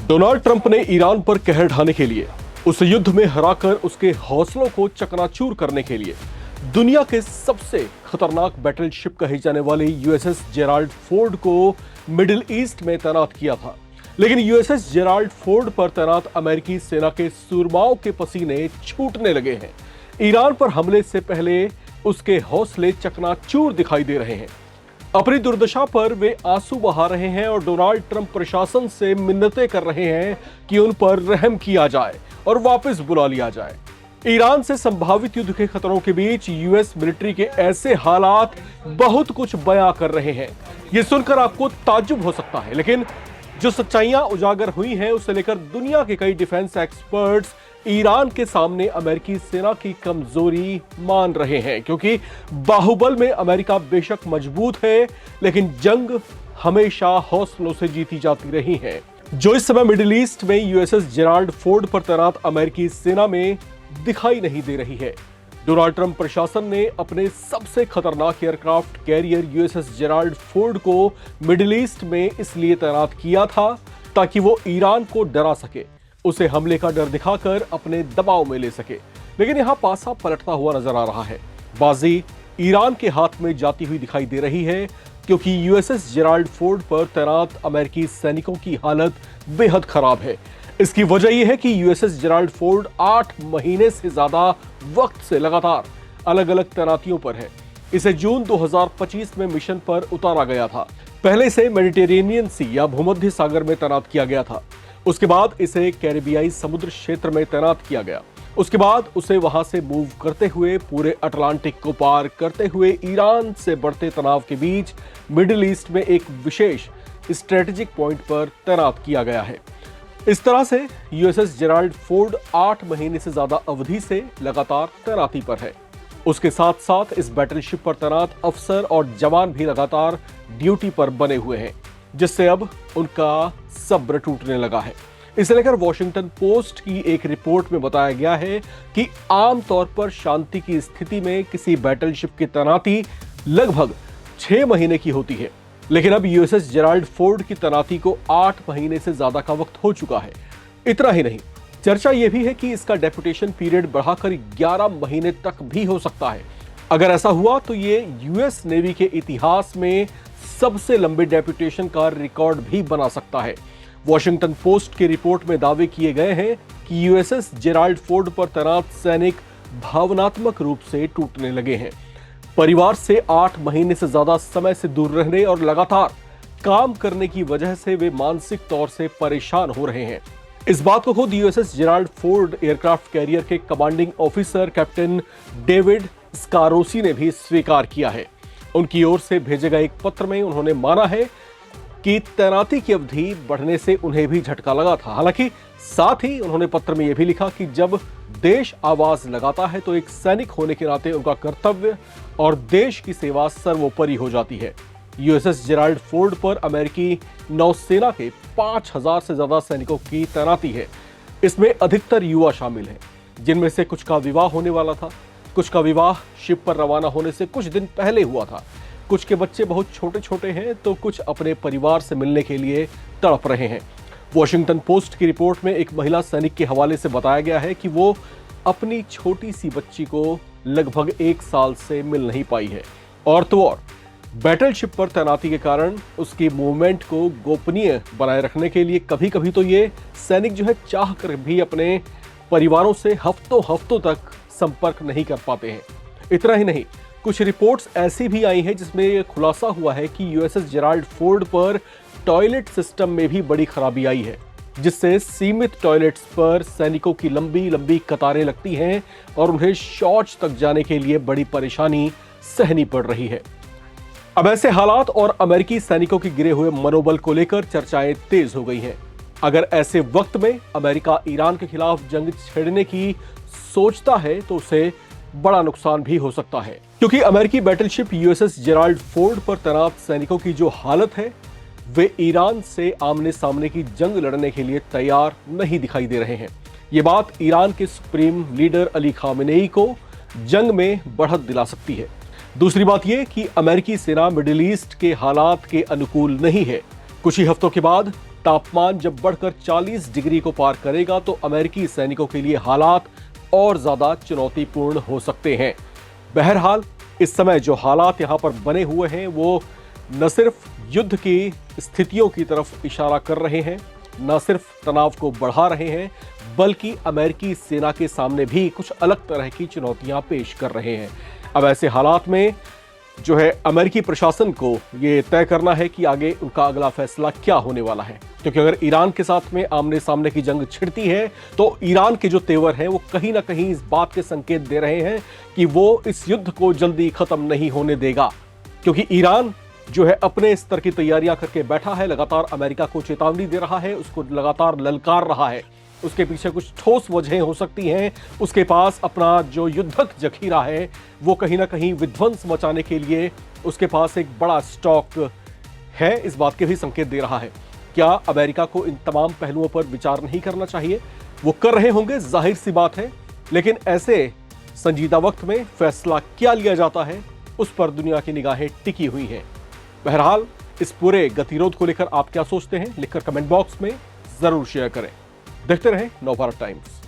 Donald Trump ने Iran पर कहर ढाने के लिए, उस युद्ध में हराकर उसके हौसलों को चकनाचूर करने के लिए दुनिया के सबसे खतरनाक बैटलशिप कही जाने वाली यूएसएस जेराल्ड फोर्ड को मिडिल ईस्ट में तैनात किया था। लेकिन यूएसएस जेराल्ड फोर्ड पर तैनात अमेरिकी सेना के सूरमाओं के पसीने छूटने लगे हैं। ईरान पर हमले से पहले उसके हौसले चकनाचूर दिखाई दे रहे हैं। अपनी दुर्दशा पर वे आंसू बहा रहे हैं और डोनाल्ड ट्रंप प्रशासन से मिन्नतें कर रहे हैं कि उन पर रहम किया जाए और वापस बुला लिया जाए। ईरान से संभावित युद्ध के खतरों के बीच यूएस मिलिट्री के ऐसे हालात बहुत कुछ बयां कर रहे हैं। यह सुनकर आपको ताज्जुब हो सकता है, लेकिन जो सच्चाइयां उजागर हुई हैं उसे लेकर दुनिया के कई डिफेंस एक्सपर्ट्स ईरान के सामने अमेरिकी सेना की कमजोरी मान रहे हैं, क्योंकि बाहुबल में अमेरिका बेशक मजबूत है, लेकिन जंग हमेशा हौसलों से जीती जाती रही है। जो इस समय मिडिल ईस्ट में यूएसएस जेराल्ड फोर्ड पर तैनात अमेरिकी सेना में दिखाई नहीं दे रही है। डोनाल्ड ट्रंप प्रशासन ने अपने सबसे खतरनाक aircraft carrier USS Gerald Ford को मिडिल ईस्ट में इसलिए तैनात किया था ताकि वो ईरान को डरा सके, उसे हमले का डर दिखाकर अपने दबाव में ले सके। लेकिन यहां पासा पलटता हुआ नजर आ रहा है। बाजी ईरान के हाथ में जाती हुई दिखाई दे रही है, क्योंकि यूएसएस जेराल्ड फोर्ड पर तैनात अमेरिकी सैनिकों की हालत बेहद खराब है। इसकी वजह यह है कि यूएसएस जेराल्ड फोर्ड 8 महीने से ज्यादा वक्त से लगातार अलग अलग तैनातियों पर है। इसे जून 2025 में मिशन पर उतारा गया था। पहले इसे मेडिटेरेनियन सी या भूमध्य सागर में तैनात किया गया था। उसके बाद इसे कैरिबियाई समुद्र क्षेत्र में तैनात किया गया। उसके बाद उसे वहां से मूव करते हुए पूरे अटलांटिक को पार करते हुए ईरान से बढ़ते तनाव के बीच मिडिल ईस्ट में एक विशेष स्ट्रेटेजिक पॉइंट पर तैनात किया गया है। इस तरह से यूएसएस जेराल्ड फोर्ड 8 महीने से ज्यादा अवधि से लगातार तैनाती पर है। उसके साथ साथ इस बैटलशिप पर तैनात अफसर और जवान भी लगातार ड्यूटी पर बने हुए हैं, जिससे अब उनका सब्र टूटने लगा है। इसे लेकर वॉशिंगटन पोस्ट की एक रिपोर्ट में बताया गया है कि आमतौर पर शांति की स्थिति में किसी बैटलशिप की तैनाती लगभग 6 महीने की होती है, लेकिन अब यूएसएस जेराल्ड फोर्ड की तैनाती को 8 महीने से ज्यादा का वक्त हो चुका है। इतना ही नहीं, चर्चा यह भी है कि इसका डेपुटेशन पीरियड बढ़ाकर 11 महीने तक भी हो सकता है। अगर ऐसा हुआ तो ये यूएस नेवी के इतिहास में सबसे लंबे डेपुटेशन का रिकॉर्ड भी बना सकता है। वॉशिंगटन पोस्ट की रिपोर्ट में दावे किए गए हैं कि यूएसएस जेराल्ड फोर्ड पर तैनात सैनिक भावनात्मक रूप से टूटने लगे हैं। परिवार से 8 महीने से ज्यादा समय से दूर रहने और लगातार काम करने की वजह से वे मानसिक तौर से परेशान हो रहे हैं। इस बात को खुद USS Gerald Ford aircraft carrier के कमांडिंग ऑफिसर कैप्टन डेविड स्कारोसी ने भी स्वीकार किया है। उनकी ओर से भेजे गए एक पत्र में उन्होंने माना है कि तैनाती की अवधि बढ़ने से उन्हें भी झटका लगा था। हालांकि साथ ही उन्होंने पत्र में यह भी लिखा कि जब देश आवाज लगाता है तो एक सैनिक होने के नाते उनका कर्तव्य और देश की सेवा सर्वोपरि हो जाती है। यूएसएस जेराल्ड फोर्ड पर अमेरिकी नौसेना के 5000 से ज्यादा सैनिकों की तैनाती है। इसमें अधिकतर युवा शामिल हैं, जिनमें से कुछ का विवाह होने वाला था। कुछ का विवाह शिप पर रवाना होने से कुछ दिन पहले हुआ था। कुछ के बच्चे बहुत छोटे छोटे हैं तो कुछ अपने परिवार से मिलने के लिए तड़प रहे हैं। वॉशिंगटन पोस्ट की रिपोर्ट में एक महिला सैनिक के हवाले से बताया गया है कि वो अपनी छोटी सी बच्ची को लगभग 1 साल से मिल नहीं पाई है। और तो और बैटलशिप पर तैनाती के कारण उसकी मूवमेंट को गोपनीय बनाए रखने के लिए कभी कभी तो ये सैनिक जो है चाह कर भी अपने परिवारों से हफ्तों हफ्तों तक संपर्क नहीं कर पाते हैं। इतना ही नहीं, कुछ रिपोर्ट्स ऐसी भी आई हैं जिसमें यह खुलासा हुआ है कि यूएसएस जेराल्ड फोर्ड पर टॉयलेट सिस्टम में भी बड़ी खराबी आई है, जिससे सीमित टॉयलेट्स पर सैनिकों की लंबी लंबी कतारें लगती हैं और उन्हें शौच तक जाने के लिए बड़ी परेशानी सहनी पड़ रही है। अब ऐसे हालात और अमेरिकी सैनिकों के गिरे हुए मनोबल को लेकर चर्चाएं तेज हो गई हैं। अगर ऐसे वक्त में अमेरिका ईरान के खिलाफ जंग छेड़ने की सोचता है तो उसे बड़ा नुकसान भी हो सकता है, क्योंकि अमेरिकी बैटलशिप यूएसएस जेराल्ड फोर्ड पर तैनात सैनिकों की जो हालत है, वे ईरान से आमने सामने की जंग लड़ने के लिए तैयार नहीं दिखाई दे रहे हैं। ये बात ईरान के सुप्रीम लीडर अली खामेनेई को जंग में बढ़त दिला सकती है। दूसरी बात यह कि अमेरिकी सेना मिडिल ईस्ट के हालात के अनुकूल नहीं है। कुछ ही हफ्तों के बाद तापमान जब बढ़कर 40 डिग्री को पार करेगा तो अमेरिकी सैनिकों के लिए हालात और ज्यादा चुनौतीपूर्ण हो सकते हैं। बहरहाल इस समय जो हालात यहां पर बने हुए हैं वो न सिर्फ युद्ध की स्थितियों की तरफ इशारा कर रहे हैं, न सिर्फ तनाव को बढ़ा रहे हैं, बल्कि अमेरिकी सेना के सामने भी कुछ अलग तरह की चुनौतियां पेश कर रहे हैं। अब ऐसे हालात में जो है अमेरिकी प्रशासन को ये तय करना है कि आगे उनका अगला फैसला क्या होने वाला है, क्योंकि अगर ईरान के साथ में आमने सामने की जंग छिड़ती है तो ईरान के जो तेवर हैं वो कहीं ना कहीं इस बात के संकेत दे रहे हैं कि वो इस युद्ध को जल्दी खत्म नहीं होने देगा, क्योंकि ईरान जो है अपने स्तर की तैयारियां करके बैठा है, लगातार अमेरिका को चेतावनी दे रहा है, उसको लगातार ललकार रहा है। उसके पीछे कुछ ठोस वजहें हो सकती हैं। उसके पास अपना जो युद्धक जखीरा है वो कहीं ना कहीं विध्वंस मचाने के लिए उसके पास एक बड़ा स्टॉक है, इस बात के भी संकेत दे रहा है। क्या अमेरिका को इन तमाम पहलुओं पर विचार नहीं करना चाहिए? वो कर रहे होंगे, जाहिर सी बात है, लेकिन ऐसे संजीदा वक्त में फैसला क्या लिया जाता है उस पर दुनिया की निगाहें टिकी हुई हैं। बहरहाल इस पूरे गतिरोध को लेकर आप क्या सोचते हैं, लिखकर कमेंट बॉक्स में जरूर शेयर करें। देखते रहें नवभारत टाइम्स।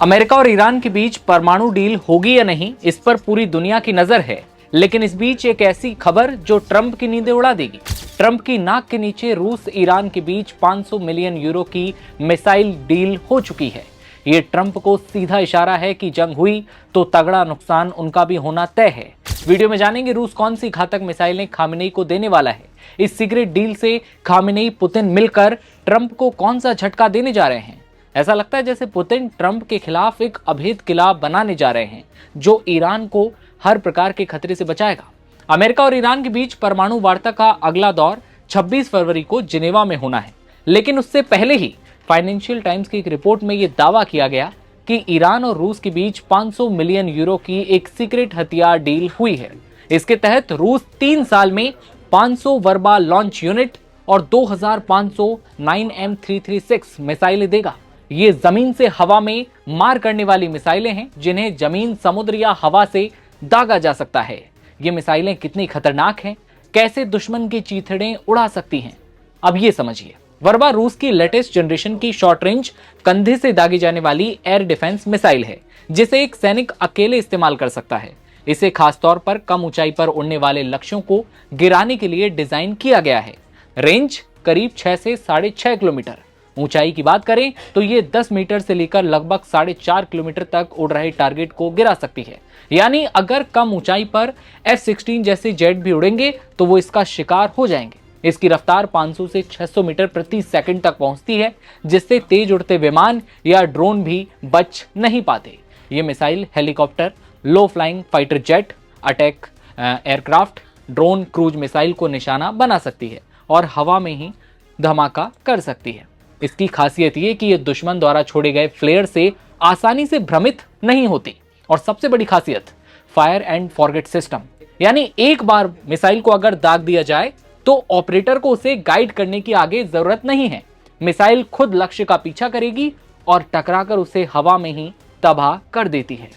अमेरिका और ईरान के बीच परमाणु डील होगी या नहीं, इस पर पूरी दुनिया की नजर है। लेकिन इस बीच एक ऐसी खबर जो ट्रंप की नींदें उड़ा देगी। ट्रंप की नाक के नीचे रूस ईरान के बीच 500 मिलियन यूरो की मिसाइल डील हो चुकी है। ये ट्रंप को सीधा इशारा है कि जंग हुई तो तगड़ा नुकसान उनका भी होना तय है। वीडियो में जानेंगे रूस कौन सी घातक मिसाइलें खामेनेई को देने वाला है। इस सीक्रेट डील से खामेनेई पुतिन मिलकर ट्रंप को कौन सा झटका देने जा रहे हैं। ऐसा लगता है जैसे पुतिन ट्रंप के खिलाफ एक अभेद किला बनाने जा रहे हैं जो ईरान को हर प्रकार के खतरे से बचाएगा। अमेरिका और ईरान के बीच परमाणु वार्ता का अगला दौर 26 फरवरी को जिनेवा में होना है, लेकिन उससे पहले ही फाइनेंशियल टाइम्स की एक रिपोर्ट में यह दावा किया गया कि ईरान और रूस के बीच 500 मिलियन यूरो की एक सीक्रेट हथियार डील हुई है। इसके तहत रूस 3 साल में 500 वर्बा लॉन्च यूनिट और 2500 9M336 मिसाइलें देगा। ये जमीन से हवा में मार करने वाली मिसाइलें हैं जिन्हें जमीन, समुद्र या हवा से दागा जा सकता है। ये मिसाइलें कितनी खतरनाक हैं, कैसे दुश्मन की चीथड़ें उड़ा सकती हैं, अब ये समझिए। वर्बा रूस की लेटेस्ट जनरेशन की शॉर्ट रेंज कंधे से दागी जाने वाली एयर डिफेंस मिसाइल है जिसे एक सैनिक अकेले इस्तेमाल कर सकता है। इसे खासतौर पर कम ऊंचाई पर उड़ने वाले लक्ष्यों को गिराने के लिए डिजाइन किया गया है। रेंज करीब 6 से 6.5 किलोमीटर। ऊंचाई की बात करें तो ये 10 मीटर से लेकर लगभग 4.5 किलोमीटर तक उड़ रहे टारगेट को गिरा सकती है। यानी अगर कम ऊंचाई पर F-16 जैसे जेट भी उड़ेंगे तो वो इसका शिकार हो जाएंगे। इसकी रफ्तार 500 से 600 मीटर प्रति सेकंड तक पहुंचती है, जिससे तेज उड़ते विमान या ड्रोन भी बच नहीं पाते। ये missile helicopter, low flying fighter jet, attack aircraft, drone, cruise missile को निशाना बना सकती है और हवा में ही धमाका कर सकती है। इसकी खासियत ये कि ये दुश्मन द्वारा छोड़े गए फ्लेयर से आसानी से भ्रमित नहीं होती। और सबसे बड़ी खासियत, फायर एंड फॉरगेट सिस्टम, यानी एक बार मिसाइल को अगर दाग दिया जाए तो ऑपरेटर को उसे गाइड करने की आगे जरूरत नहीं है। मिसाइल खुद लक्ष्य का पीछा करेगी और टकराकर उसे हवा में ही तबाह कर देती है।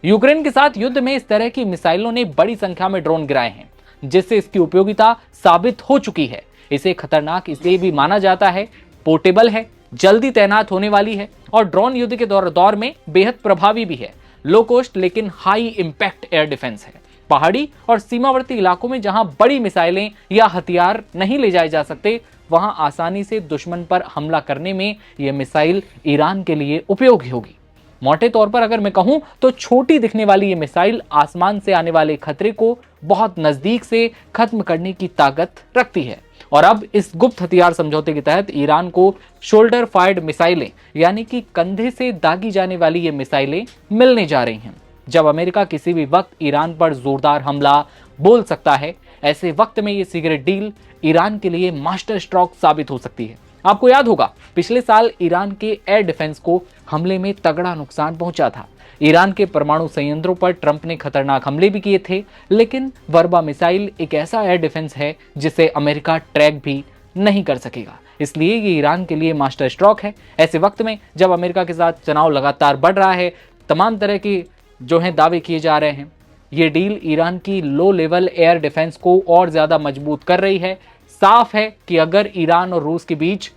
यूक्रेन के साथ युद्ध में इस तरह की मिसाइलों ने बड़ी संख्या में ड्रोन गिराए हैं, जिससे इसकी उपयोगिता साबित हो चुकी है। इसे खतरनाक इसलिए भी माना जाता है, पोर्टेबल है, जल्दी तैनात होने वाली है और ड्रोन युद्ध के दौर में बेहद प्रभावी भी है। लो कॉस्ट लेकिन हाई इंपैक्ट एयर डिफेंस है। पहाड़ी और सीमावर्ती इलाकों में जहां बड़ी मिसाइलें या हथियार नहीं ले जाए जा सकते, वहां आसानी से दुश्मन पर हमला करने में यह मिसाइल ईरान के लिए उपयोगी होगी। मोटे तौर पर अगर मैं कहूं तो छोटी दिखने वाली ये मिसाइल आसमान से आने वाले खतरे को बहुत नजदीक से खत्म करने की ताकत रखती है। और अब इस गुप्त हथियार समझौते के तहत ईरान को शोल्डर फायर्ड मिसाइलें, यानी कि कंधे से दागी जाने वाली ये मिसाइलें मिलने जा रही हैं। जब अमेरिका किसी भी वक्त ईरान पर जोरदार हमला बोल सकता है, ऐसे वक्त में ये सीक्रेट डील ईरान के लिए मास्टर स्ट्रोक साबित हो सकती है। आपको याद होगा पिछले साल ईरान के एयर डिफेंस को हमले में तगड़ा नुकसान पहुंचा था। ईरान के परमाणु संयंत्रों पर ट्रंप ने खतरनाक हमले भी किए थे, लेकिन वर्बा मिसाइल एक ऐसा एयर डिफेंस है जिसे अमेरिका ट्रैक भी नहीं कर सकेगा। इसलिए ये ईरान के लिए मास्टर स्ट्रोक है। ऐसे वक्त में जब अमेरिका के साथ तनाव लगातार बढ़ रहा है, तमाम तरह के जो हैं दावे किए जा रहे हैं, ये डील ईरान की लो लेवल एयर डिफेंस को और ज्यादा मजबूत कर रही है। साफ है कि अगर ईरान और रूस के बीच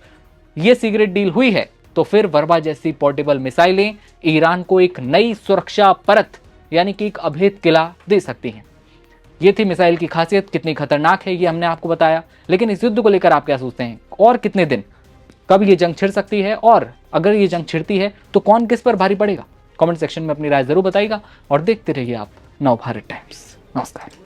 ये सीक्रेट डील हुई है तो फिर वर्बा जैसी पोर्टेबल मिसाइलें ईरान को एक नई सुरक्षा परत यानी कि एक अभेद किला दे सकती हैं। ये थी मिसाइल की खासियत, कितनी खतरनाक है ये हमने आपको बताया। लेकिन इस युद्ध को लेकर आप क्या सोचते हैं, और कितने दिन, कब ये जंग छिड़ सकती है, और अगर ये जंग छिड़ती है तो कौन किस पर भारी पड़ेगा? कमेंट सेक्शन में अपनी राय जरूर बताइएगा और देखते रहिए आप नवभारत टाइम्स। नमस्कार।